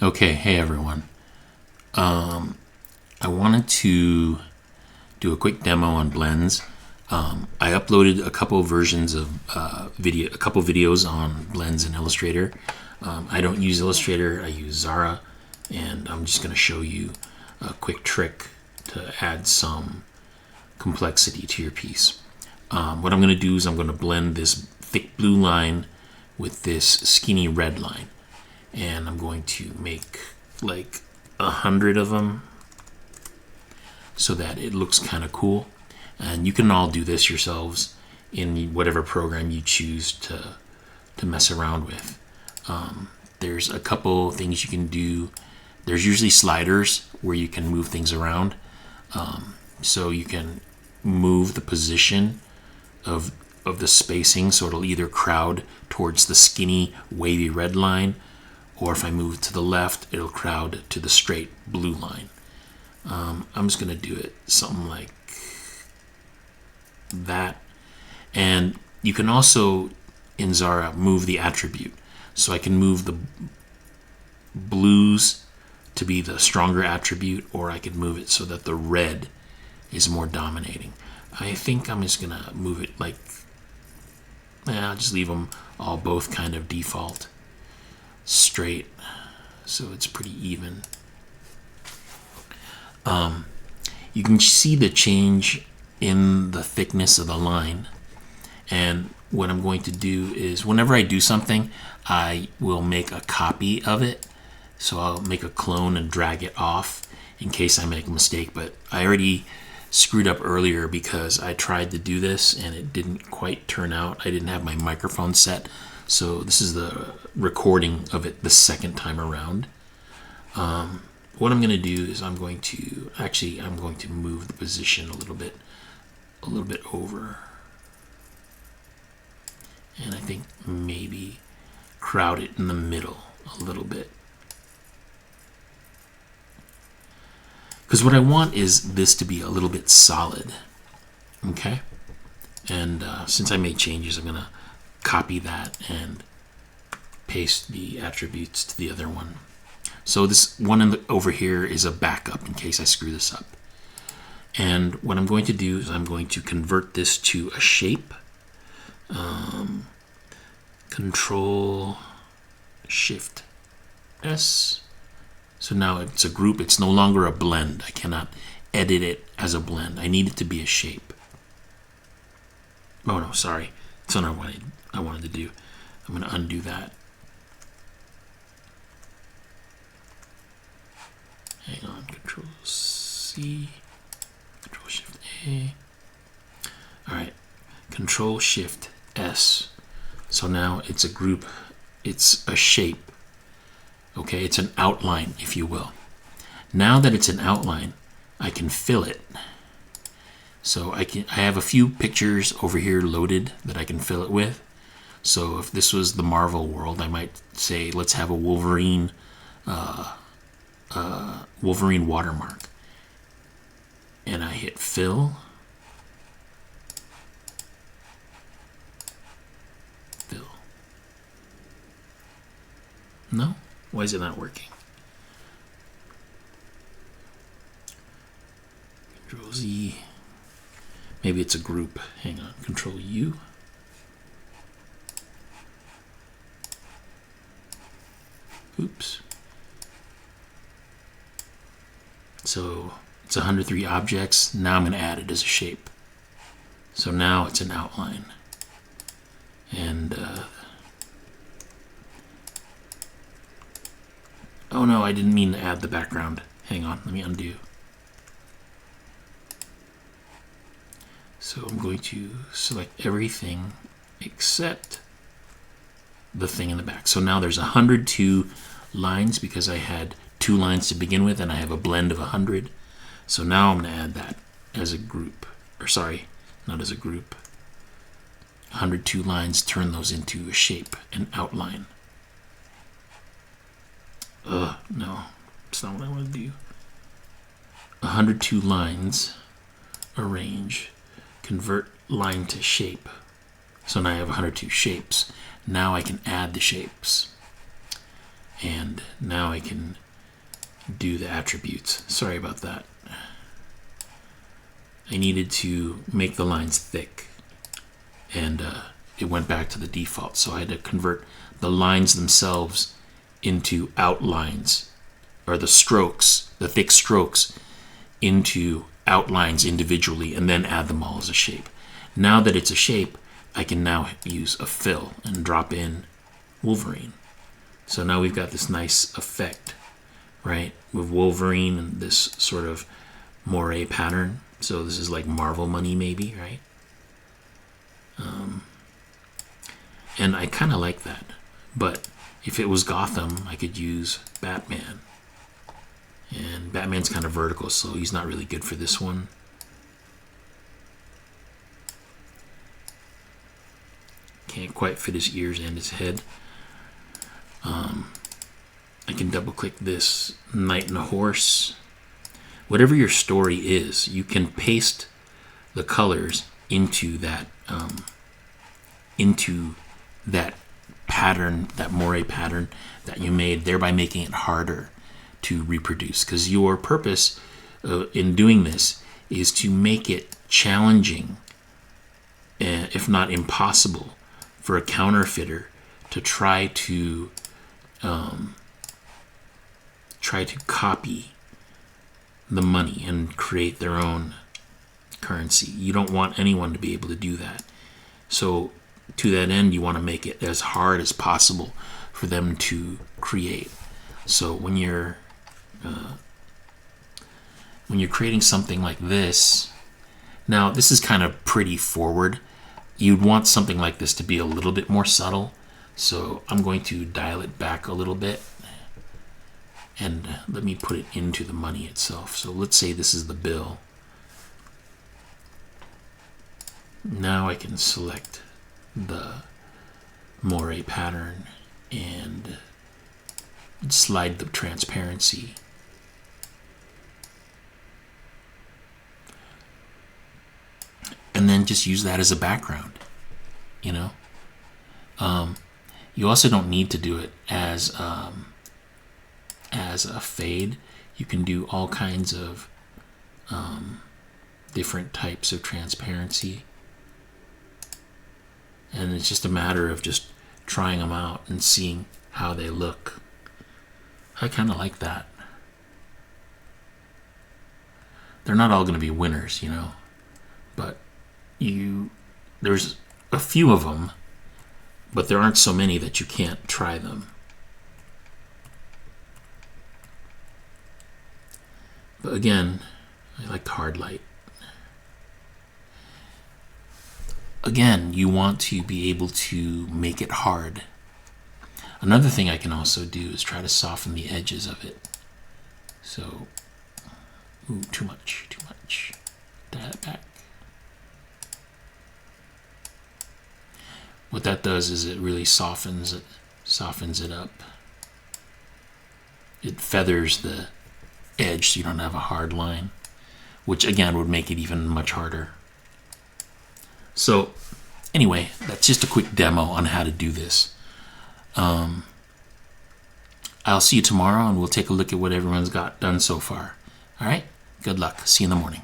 Okay, hey everyone. I wanted to do a quick demo on blends. I uploaded a couple versions of a couple videos on blends in Illustrator. I don't use Illustrator, I use Zara, and I'm just going to show you a quick trick to add some complexity to your piece. What I'm going to do is I'm going to blend this thick blue line with this skinny red line, and I'm going to make like 100 of them so that it looks kind of cool. And you can all do this yourselves in whatever program you choose to mess around with. There's a couple things you can do. There's usually sliders where you can move things around. So you can move the position of the spacing so it'll either crowd towards the skinny wavy red line, or if I move to the left, it'll crowd to the straight blue line. I'm just going to do it something like that. And you can also, in Zara, move the attribute. So I can move the blues to be the stronger attribute, or I could move it so that the red is more dominating. I think I'm just going to move it like, I'll just leave them all both kind of default straight, so it's pretty even. You can see the change in the thickness of the line, and what I'm going to do is whenever I do something, I will make a copy of it. So I'll make a clone and drag it off in case I make a mistake, but I already screwed up earlier because I tried to do this and it didn't quite turn out. I didn't have my microphone set, so this is the recording of it the second time around. What I'm going to do is I'm going to move the position a little bit over, and I think maybe crowd it in the middle a little bit, because what I want is this to be a little bit solid. Okay, and since I made changes, I'm going to copy that and paste the attributes to the other one. So this one over here is a backup in case I screw this up. And what I'm going to do is I'm going to convert this to a shape. Control Shift S. So now it's a group. It's no longer a blend. I cannot edit it as a blend. I need it to be a shape. Oh no, sorry. That's not what I wanted to do. I'm going to undo that. Hang on, Control C, Control Shift A. All right, Control Shift S. So now it's a group, it's a shape. Okay, it's an outline, if you will. Now that it's an outline, I can fill it. So I have a few pictures over here loaded that I can fill it with. So if this was the Marvel world, I might say, let's have a Wolverine watermark, and I hit fill. No? Why is it not working? Control Z. Maybe it's a group. Hang on. Control U. Oops. So it's 103 objects. Now I'm going to add it as a shape. So now it's an outline. And oh no, I didn't mean to add the background. Hang on, let me undo. So I'm going to select everything except the thing in the back. So now there's 102 lines because I had 2 lines to begin with, and I have a blend of 100. So now I'm going to add that as a group. Or sorry, not as a group. 102 lines, turn those into a shape, an outline. No, that's not what I want to do. 102 lines, arrange, convert line to shape. So now I have 102 shapes. Now I can add the shapes. And now I can do the attributes. Sorry about that. I needed to make the lines thick, and it went back to the default. So I had to convert the lines themselves into outlines, or the strokes, the thick strokes, into outlines individually, and then add them all as a shape. Now that it's a shape, I can now use a fill and drop in Wolverine. So now we've got this nice effect, right, with Wolverine and this sort of moire pattern. So this is like Marvel money maybe, right? And I kind of like that. But if it was Gotham, I could use Batman. And Batman's kind of vertical, so he's not really good for this one. Can't quite fit his ears and his head. I can double click this Knight and a Horse. Whatever your story is, you can paste the colors into that pattern, that moire pattern that you made, thereby making it harder to reproduce. Because your purpose in doing this is to make it challenging, if not impossible, for a counterfeiter to try to copy the money and create their own currency. You don't want anyone to be able to do that. So to that end, you want to make it as hard as possible for them to create. So when you're creating something like this, now this is kind of pretty forward. You'd want something like this to be a little bit more subtle. So I'm going to dial it back a little bit. And let me put it into the money itself. So let's say this is the bill. Now I can select the moire pattern and slide the transparency. And then just use that as a background, you know. You also don't need to do it as a fade. You can do all kinds of different types of transparency, and it's just a matter of just trying them out and seeing how they look. I kind of like that. They're not all going to be winners, you know, but there's a few of them, but there aren't so many that you can't try them. But again, I like the hard light. Again, you want to be able to make it hard. Another thing I can also do is try to soften the edges of it. So, too much. Dial it back. What that does is it really softens it up. It feathers the edge so you don't have a hard line, which again would make it even much harder. So anyway, that's just a quick demo on how to do this. I'll see you tomorrow and we'll take a look at what everyone's got done so far. All right, good luck. See you in the morning.